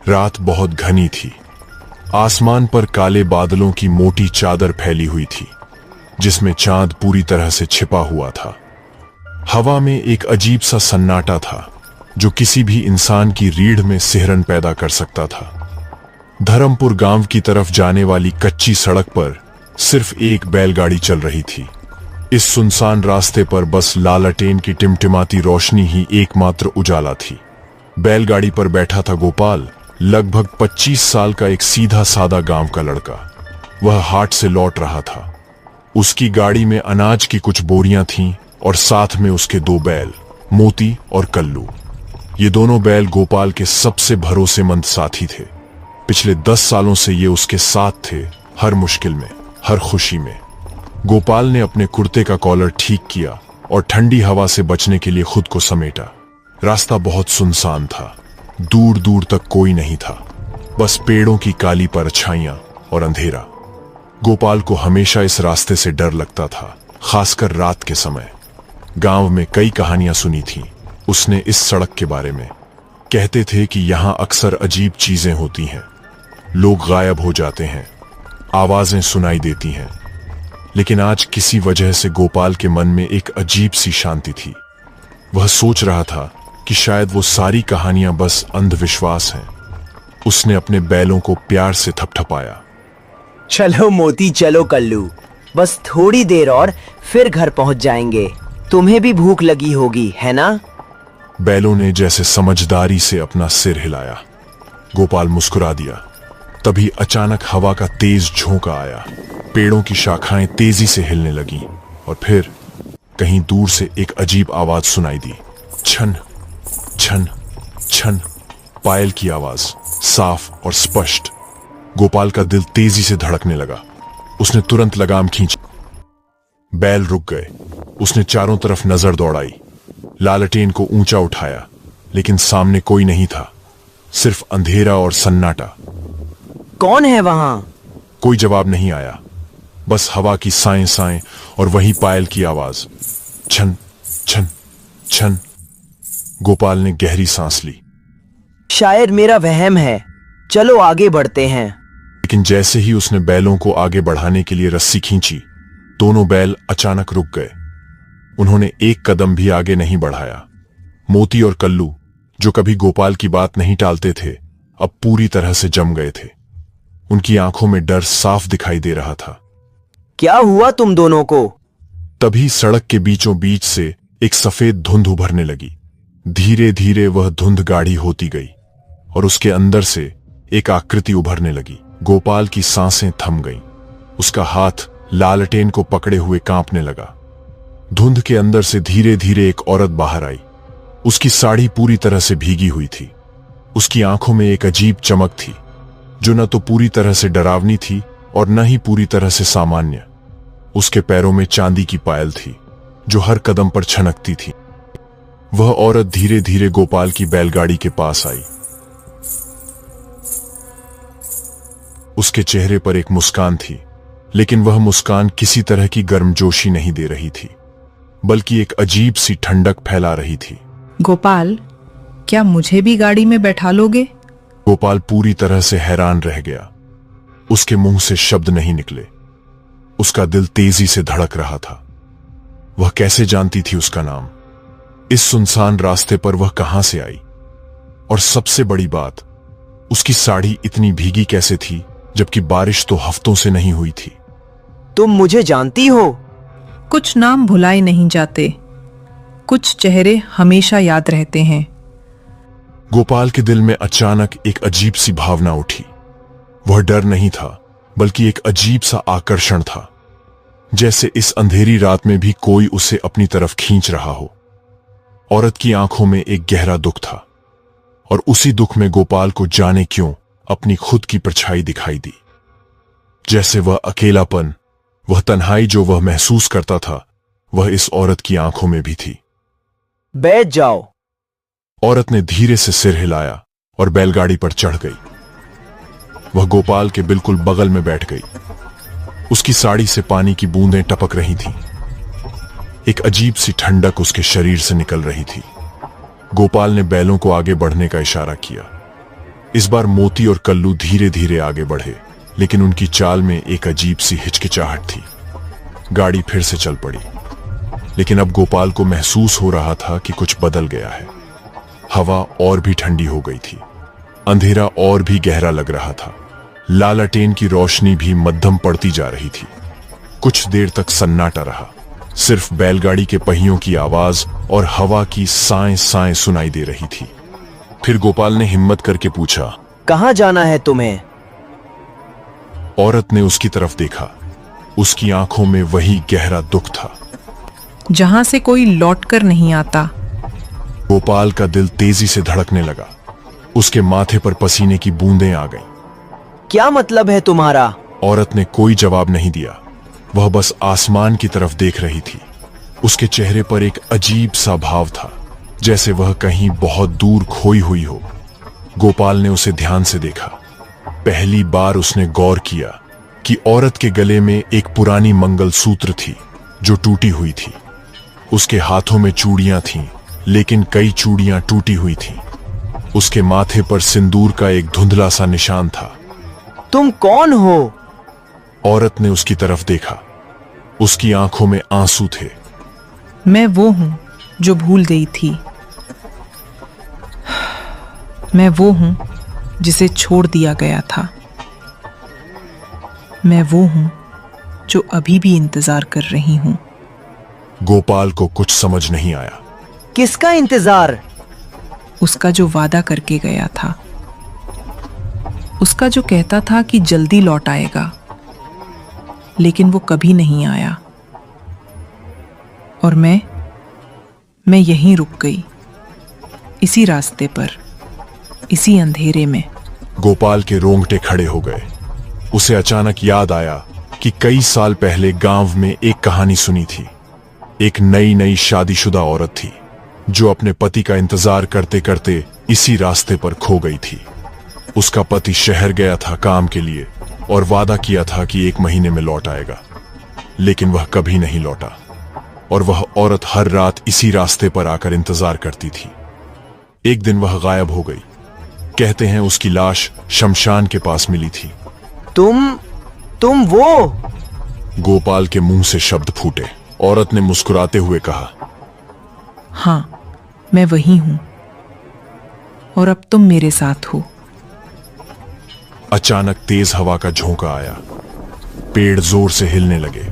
रात बहुत घनी थी। आसमान पर काले बादलों की मोटी चादर फैली हुई थी, जिसमें चांद पूरी तरह से छिपा हुआ था। हवा में एक अजीब सा सन्नाटा था, जो किसी भी इंसान की रीढ़ में सिहरन पैदा कर सकता था। धर्मपुर गांव की तरफ जाने वाली कच्ची सड़क पर सिर्फ एक बैलगाड़ी चल रही थी। इस सुनसान रास्ते पर बस लालटेन की टिमटिमाती रोशनी ही एकमात्र उजाला थी। बैलगाड़ी पर बैठा था गोपाल, लगभग 25 साल का एक सीधा सादा गांव का लड़का। वह हाट से लौट रहा था। उसकी गाड़ी में अनाज की कुछ बोरियां थीं और साथ में उसके 2 बैल, मोती और कल्लू। ये दोनों बैल गोपाल के सबसे भरोसेमंद साथी थे। पिछले 10 सालों से ये उसके साथ थे, हर मुश्किल में, हर खुशी में। गोपाल ने अपने कुर्ते का कॉलर ठीक किया और ठंडी हवा से बचने के लिए खुद को समेटा। रास्ता बहुत सुनसान था, दूर दूर तक कोई नहीं था, बस पेड़ों की काली परछाइयां और अंधेरा। गोपाल को हमेशा इस रास्ते से डर लगता था, खासकर रात के समय। गांव में कई कहानियां सुनी थीं उसने इस सड़क के बारे में। कहते थे कि यहां अक्सर अजीब चीजें होती हैं, लोग गायब हो जाते हैं, आवाजें सुनाई देती हैं। लेकिन आज किसी वजह से गोपाल के मन में एक अजीब सी शांति थी। वह सोच रहा था कि शायद वो सारी कहानियां बस अंधविश्वास हैं। उसने अपने बैलों को प्यार से थपथपाया। चलो मोती, चलो कल्लू, बस थोड़ी देर और फिर घर पहुंच जाएंगे। तुम्हें भी भूख लगी होगी, है ना? बैलों ने जैसे समझदारी से अपना सिर हिलाया। गोपाल मुस्कुरा दिया। तभी अचानक हवा का तेज झोंका आया। पेड़ों की शाखाएं तेजी से हिलने लगीं और फिर कहीं दूर से एक अजीब आवाज सुनाई दी। छन छन छन, पायल की आवाज, साफ और स्पष्ट। गोपाल का दिल तेजी से धड़कने लगा। उसने तुरंत लगाम खींची। बैल रुक गए। उसने चारों तरफ नजर दौड़ाई, लालटेन को ऊंचा उठाया, लेकिन सामने कोई नहीं था, सिर्फ अंधेरा और सन्नाटा। कौन है वहां? कोई जवाब नहीं आया, बस हवा की साएं साएं और वही पायल की आवाज, छन छन छन। गोपाल ने गहरी सांस ली। शायद मेरा वहम है, चलो आगे बढ़ते हैं। लेकिन जैसे ही उसने बैलों को आगे बढ़ाने के लिए रस्सी खींची, दोनों बैल अचानक रुक गए। उन्होंने एक कदम भी आगे नहीं बढ़ाया। मोती और कल्लू, जो कभी गोपाल की बात नहीं टालते थे, अब पूरी तरह से जम गए थे। उनकी आंखों में डर साफ दिखाई दे रहा था। क्या हुआ तुम दोनों को? तभी सड़क के बीचों बीच से एक सफेद धुंध उभरने लगी। धीरे धीरे वह धुंध गाढ़ी होती गई और उसके अंदर से एक आकृति उभरने लगी। गोपाल की सांसें थम गईं। उसका हाथ लालटेन को पकड़े हुए कांपने लगा। धुंध के अंदर से धीरे धीरे एक औरत बाहर आई। उसकी साड़ी पूरी तरह से भीगी हुई थी। उसकी आंखों में एक अजीब चमक थी, जो न तो पूरी तरह से डरावनी थी और न ही पूरी तरह से सामान्य। उसके पैरों में चांदी की पायल थी, जो हर कदम पर छनकती थी। वह औरत धीरे धीरे गोपाल की बैलगाड़ी के पास आई। उसके चेहरे पर एक मुस्कान थी, लेकिन वह मुस्कान किसी तरह की गर्मजोशी नहीं दे रही थी, बल्कि एक अजीब सी ठंडक फैला रही थी। गोपाल, क्या मुझे भी गाड़ी में बैठा लोगे? गोपाल पूरी तरह से हैरान रह गया। उसके मुंह से शब्द नहीं निकले। उसका दिल तेजी से धड़क रहा था। वह कैसे जानती थी उसका नाम? इस सुनसान रास्ते पर वह कहां से आई? और सबसे बड़ी बात, उसकी साड़ी इतनी भीगी कैसे थी, जबकि बारिश तो हफ्तों से नहीं हुई थी। तुम मुझे जानती हो? कुछ नाम भुलाए नहीं जाते, कुछ चेहरे हमेशा याद रहते हैं। गोपाल के दिल में अचानक एक अजीब सी भावना उठी। वह डर नहीं था, बल्कि एक अजीब सा आकर्षण था, जैसे इस अंधेरी रात में भी कोई उसे अपनी तरफ खींच रहा हो। औरत की आंखों में एक गहरा दुख था, और उसी दुख में गोपाल को जाने क्यों अपनी खुद की परछाई दिखाई दी। जैसे वह अकेलापन, वह तन्हाई जो वह महसूस करता था, वह इस औरत की आंखों में भी थी। बैठ जाओ। औरत ने धीरे से सिर हिलाया और बैलगाड़ी पर चढ़ गई। वह गोपाल के बिल्कुल बगल में बैठ गई। उसकी साड़ी से पानी की बूंदें टपक रही थीं। एक अजीब सी ठंडक उसके शरीर से निकल रही थी। गोपाल ने बैलों को आगे बढ़ने का इशारा किया। इस बार मोती और कल्लू धीरे धीरे आगे बढ़े, लेकिन उनकी चाल में एक अजीब सी हिचकिचाहट थी। गाड़ी फिर से चल पड़ी, लेकिन अब गोपाल को महसूस हो रहा था कि कुछ बदल गया है। हवा और भी ठंडी हो गई थी, अंधेरा और भी गहरा लग रहा था, लालटेन की रोशनी भी मध्यम पड़ती जा रही थी। कुछ देर तक सन्नाटा रहा, सिर्फ बैलगाड़ी के पहियों की आवाज और हवा की साएं साएं सुनाई दे रही थी। फिर गोपाल ने हिम्मत करके पूछा, कहाँ जाना है तुम्हें? औरत ने उसकी तरफ देखा। उसकी आंखों में वही गहरा दुख था। जहां से कोई लौटकर नहीं आता। गोपाल का दिल तेजी से धड़कने लगा। उसके माथे पर पसीने की बूंदें आ गईं। क्या मतलब है तुम्हारा? औरत ने कोई जवाब नहीं दिया। वह बस आसमान की तरफ देख रही थी। उसके चेहरे पर एक अजीब सा भाव था, जैसे वह कहीं बहुत दूर खोई हुई हो। गोपाल ने उसे ध्यान से देखा। पहली बार उसने गौर किया कि औरत के गले में एक पुरानी मंगलसूत्र थी जो टूटी हुई थी। उसके हाथों में चूड़ियां थीं, लेकिन कई चूड़ियां टूटी हुई थीं। उसके माथे पर सिंदूर का एक धुंधला सा निशान था। तुम कौन हो? औरत ने उसकी तरफ देखा। उसकी आंखों में आंसू थे। मैं वो हूं जो भूल गई थी। मैं वो हूं जिसे छोड़ दिया गया था। मैं वो हूं जो अभी भी इंतजार कर रही हूं। गोपाल को कुछ समझ नहीं आया। किसका इंतजार? उसका जो वादा करके गया था, उसका जो कहता था कि जल्दी लौट आएगा, लेकिन वो कभी नहीं आया। और मैं यहीं रुक गई, इसी रास्ते पर, इसी अंधेरे में। गोपाल के रोंगटे खड़े हो गए। उसे अचानक याद आया कि कई साल पहले गांव में एक कहानी सुनी थी। एक नई नई शादीशुदा औरत थी जो अपने पति का इंतजार करते करते इसी रास्ते पर खो गई थी। उसका पति शहर गया था काम के लिए और वादा किया था कि 1 महीने में लौट आएगा, लेकिन वह कभी नहीं लौटा। और वह औरत हर रात इसी रास्ते पर आकर इंतजार करती थी। एक दिन वह गायब हो गई। कहते हैं उसकी लाश शमशान के पास मिली थी। तुम वो? गोपाल के मुंह से शब्द फूटे। औरत ने मुस्कुराते हुए कहा, हाँ, मैं वही हूं, और अब तुम मेरे साथ हो। अचानक तेज हवा का झोंका आया। पेड़ जोर से हिलने लगे।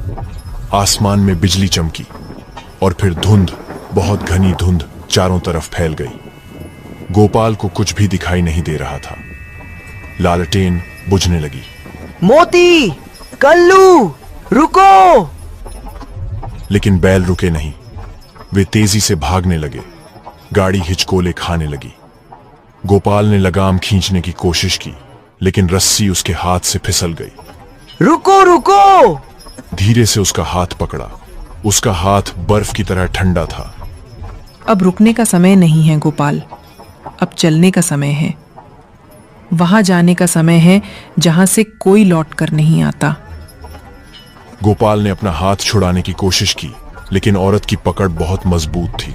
आसमान में बिजली चमकी और फिर धुंध, बहुत घनी धुंध चारों तरफ फैल गई। गोपाल को कुछ भी दिखाई नहीं दे रहा था। लालटेन बुझने लगी। मोती, कल्लू, रुको! लेकिन बैल रुके नहीं। वे तेजी से भागने लगे। गाड़ी हिचकोले खाने लगी। गोपाल ने लगाम खींचने की कोशिश की, लेकिन रस्सी उसके हाथ से फिसल गई। रुको रुको! धीरे से उसका हाथ पकड़ा। उसका हाथ बर्फ की तरह ठंडा था। अब रुकने का समय नहीं है गोपाल, अब चलने का समय है। वहां जाने का समय है जहां से कोई लौट कर नहीं आता। गोपाल ने अपना हाथ छुड़ाने की कोशिश की, लेकिन औरत की पकड़ बहुत मजबूत थी।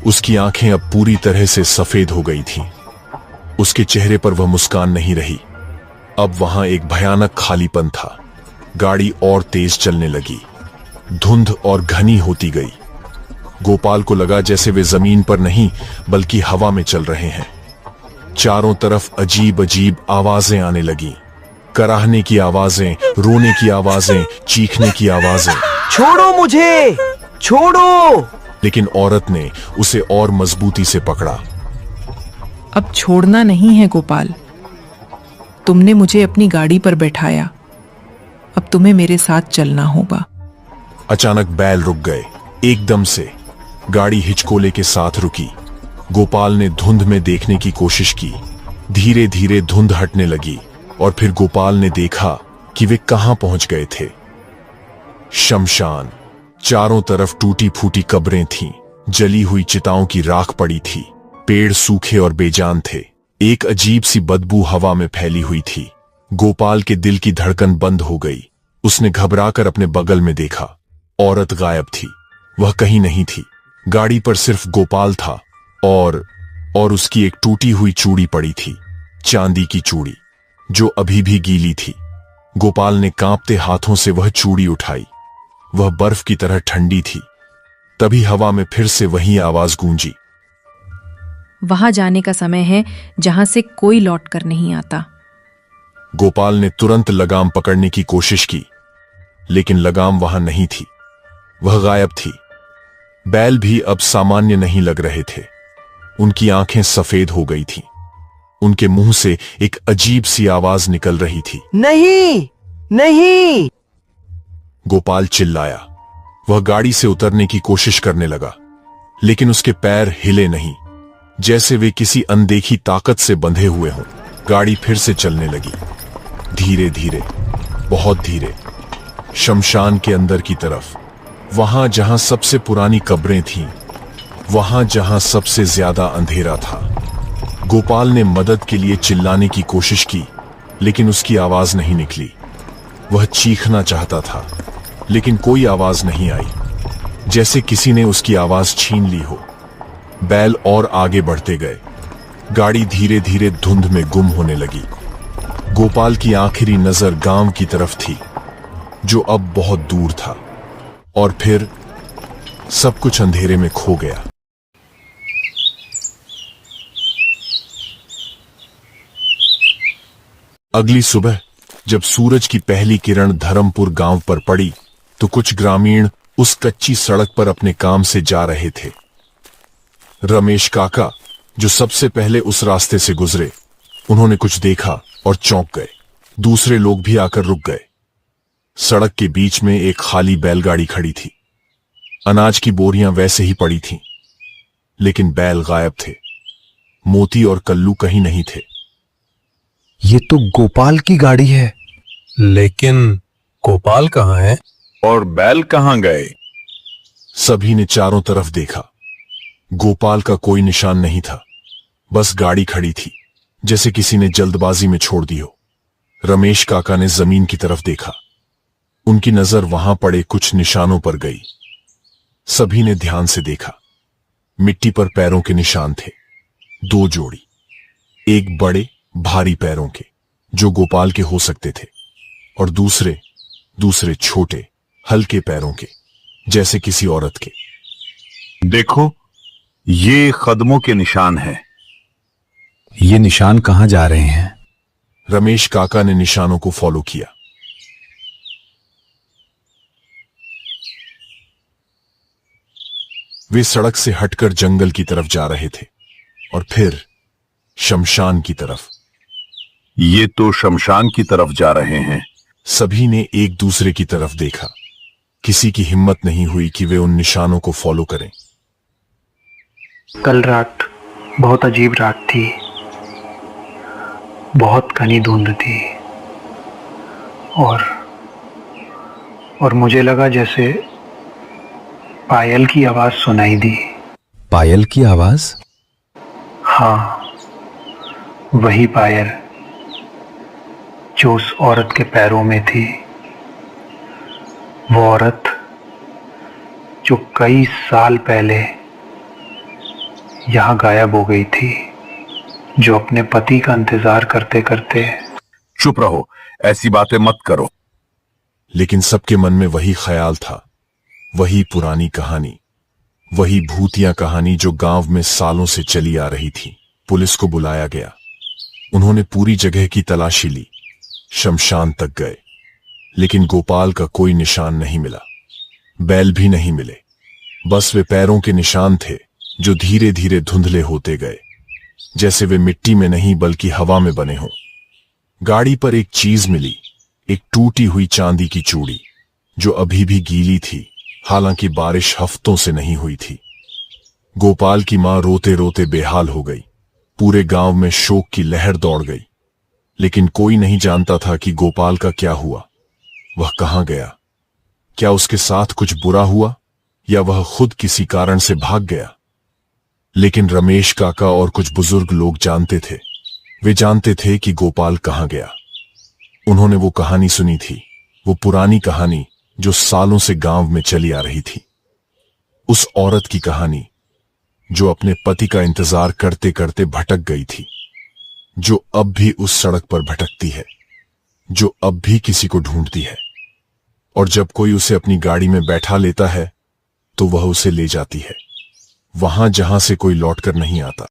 उसकी आंखें अब पूरी तरह से सफेद हो गई थीं। उसके चेहरे पर वह मुस्कान नहीं रही। अब वहां एक भयानक खालीपन था। गाड़ी और तेज चलने लगी। धुंध और घनी होती गई। गोपाल को लगा जैसे वे जमीन पर नहीं बल्कि हवा में चल रहे हैं। चारों तरफ अजीब अजीब आवाजें आने लगी। कराहने की आवाजें, रोने की आवाजें, चीखने की आवाजें। छोड़ो मुझे! छोड़ो! लेकिन औरत ने उसे और मजबूती से पकड़ा। अब छोड़ना नहीं है गोपाल। तुमने मुझे अपनी गाड़ी पर बैठाया, अब तुम्हें मेरे साथ चलना होगा। अचानक बैल रुक गए। एकदम से गाड़ी हिचकोले के साथ रुकी। गोपाल ने धुंध में देखने की कोशिश की। धीरे धीरे धुंध हटने लगी और फिर गोपाल ने देखा कि वे कहां पहुंच गए थे। शमशान। चारों तरफ टूटी फूटी कब्रें थीं। जली हुई चिताओं की राख पड़ी थी। पेड़ सूखे और बेजान थे। एक अजीब सी बदबू हवा में फैली हुई थी। गोपाल के दिल की धड़कन बंद हो गई। उसने घबराकर अपने बगल में देखा। औरत गायब थी। वह कहीं नहीं थी। गाड़ी पर सिर्फ गोपाल था और उसकी एक टूटी हुई चूड़ी पड़ी थी। चांदी की चूड़ी जो अभी भी गीली थी। गोपाल ने कांपते हाथों से वह चूड़ी उठाई। वह बर्फ की तरह ठंडी थी। तभी हवा में फिर से वही आवाज गूंजी। वहां जाने का समय है जहां से कोई लौट कर नहीं आता। गोपाल ने तुरंत लगाम पकड़ने की कोशिश की, लेकिन लगाम वहां नहीं थी। वह गायब थी। बैल भी अब सामान्य नहीं लग रहे थे। उनकी आंखें सफेद हो गई थीं। उनके मुंह से एक अजीब सी आवाज निकल रही थी। नहीं, नहीं। गोपाल चिल्लाया। वह गाड़ी से उतरने की कोशिश करने लगा, लेकिन उसके पैर हिले नहीं, जैसे वे किसी अनदेखी ताकत से बंधे हुए हों। गाड़ी फिर से चलने लगी, धीरे धीरे, बहुत धीरे, शमशान के अंदर की तरफ, वहां जहां सबसे पुरानी कब्रें थीं, वहां जहां सबसे ज्यादा अंधेरा था। गोपाल ने मदद के लिए चिल्लाने की कोशिश की, लेकिन उसकी आवाज नहीं निकली। वह चीखना चाहता था, लेकिन कोई आवाज नहीं आई, जैसे किसी ने उसकी आवाज छीन ली हो। बैल और आगे बढ़ते गए। गाड़ी धीरे धीरे धुंध में गुम होने लगी। गोपाल की आखिरी नजर गांव की तरफ थी, जो अब बहुत दूर था, और फिर सब कुछ अंधेरे में खो गया। अगली सुबह जब सूरज की पहली किरण धर्मपुर गांव पर पड़ी, तो कुछ ग्रामीण उस कच्ची सड़क पर अपने काम से जा रहे थे। रमेश काका, जो सबसे पहले उस रास्ते से गुजरे, उन्होंने कुछ देखा और चौंक गए। दूसरे लोग भी आकर रुक गए। सड़क के बीच में एक खाली बैलगाड़ी खड़ी थी। अनाज की बोरियां वैसे ही पड़ी थीं, लेकिन बैल गायब थे। मोती और कल्लू कहीं नहीं थे। ये तो गोपाल की गाड़ी है। लेकिन गोपाल कहाँ है? और बैल कहाँ गए? सभी ने चारों तरफ देखा। गोपाल का कोई निशान नहीं था, बस गाड़ी खड़ी थी, जैसे किसी ने जल्दबाजी में छोड़ दी हो। रमेश काका ने जमीन की तरफ देखा। उनकी नजर वहां पड़े कुछ निशानों पर गई। सभी ने ध्यान से देखा। मिट्टी पर पैरों के निशान थे, 2 जोड़ी, एक बड़े भारी पैरों के, जो गोपाल के हो सकते थे, और दूसरे छोटे हल्के पैरों के, जैसे किसी औरत के। देखो, ये कदमों के निशान हैं। ये निशान कहां जा रहे हैं? रमेश काका ने निशानों को फॉलो किया। वे सड़क से हटकर जंगल की तरफ जा रहे थे, और फिर शमशान की तरफ। ये तो शमशान की तरफ जा रहे हैं। सभी ने एक दूसरे की तरफ देखा। किसी की हिम्मत नहीं हुई कि वे उन निशानों को फॉलो करें। कल रात बहुत अजीब रात थी। बहुत घनी धुंध थी, और मुझे लगा जैसे पायल की आवाज सुनाई दी। पायल की आवाज? हाँ, वही पायल जो उस औरत के पैरों में थी। वो औरत जो कई साल पहले यहां गायब हो गई थी, जो अपने पति का इंतजार करते करते। चुप रहो, ऐसी बातें मत करो। लेकिन सबके मन में वही ख्याल था, वही पुरानी कहानी, वही भूतिया कहानी जो गांव में सालों से चली आ रही थी। पुलिस को बुलाया गया। उन्होंने पूरी जगह की तलाशी ली, शमशान तक गए, लेकिन गोपाल का कोई निशान नहीं मिला। बैल भी नहीं मिले। बस वे पैरों के निशान थे, जो धीरे धीरे धुंधले होते गए, जैसे वे मिट्टी में नहीं बल्कि हवा में बने हों। गाड़ी पर एक चीज मिली, एक टूटी हुई चांदी की चूड़ी, जो अभी भी गीली थी, हालांकि बारिश हफ्तों से नहीं हुई थी। गोपाल की मां रोते रोते बेहाल हो गई। पूरे गांव में शोक की लहर दौड़ गई, लेकिन कोई नहीं जानता था कि गोपाल का क्या हुआ। वह कहां गया? क्या उसके साथ कुछ बुरा हुआ, या वह खुद किसी कारण से भाग गया? लेकिन रमेश काका और कुछ बुजुर्ग लोग जानते थे। वे जानते थे कि गोपाल कहां गया। उन्होंने वो कहानी सुनी थी, वो पुरानी कहानी जो सालों से गांव में चली आ रही थी। उस औरत की कहानी जो अपने पति का इंतजार करते करते भटक गई थी। जो अब भी उस सड़क पर भटकती है, जो अब भी किसी को ढूंढती है, और जब कोई उसे अपनी गाड़ी में बैठा लेता है तो वह उसे ले जाती है, वहां जहां से कोई लौटकर नहीं आता।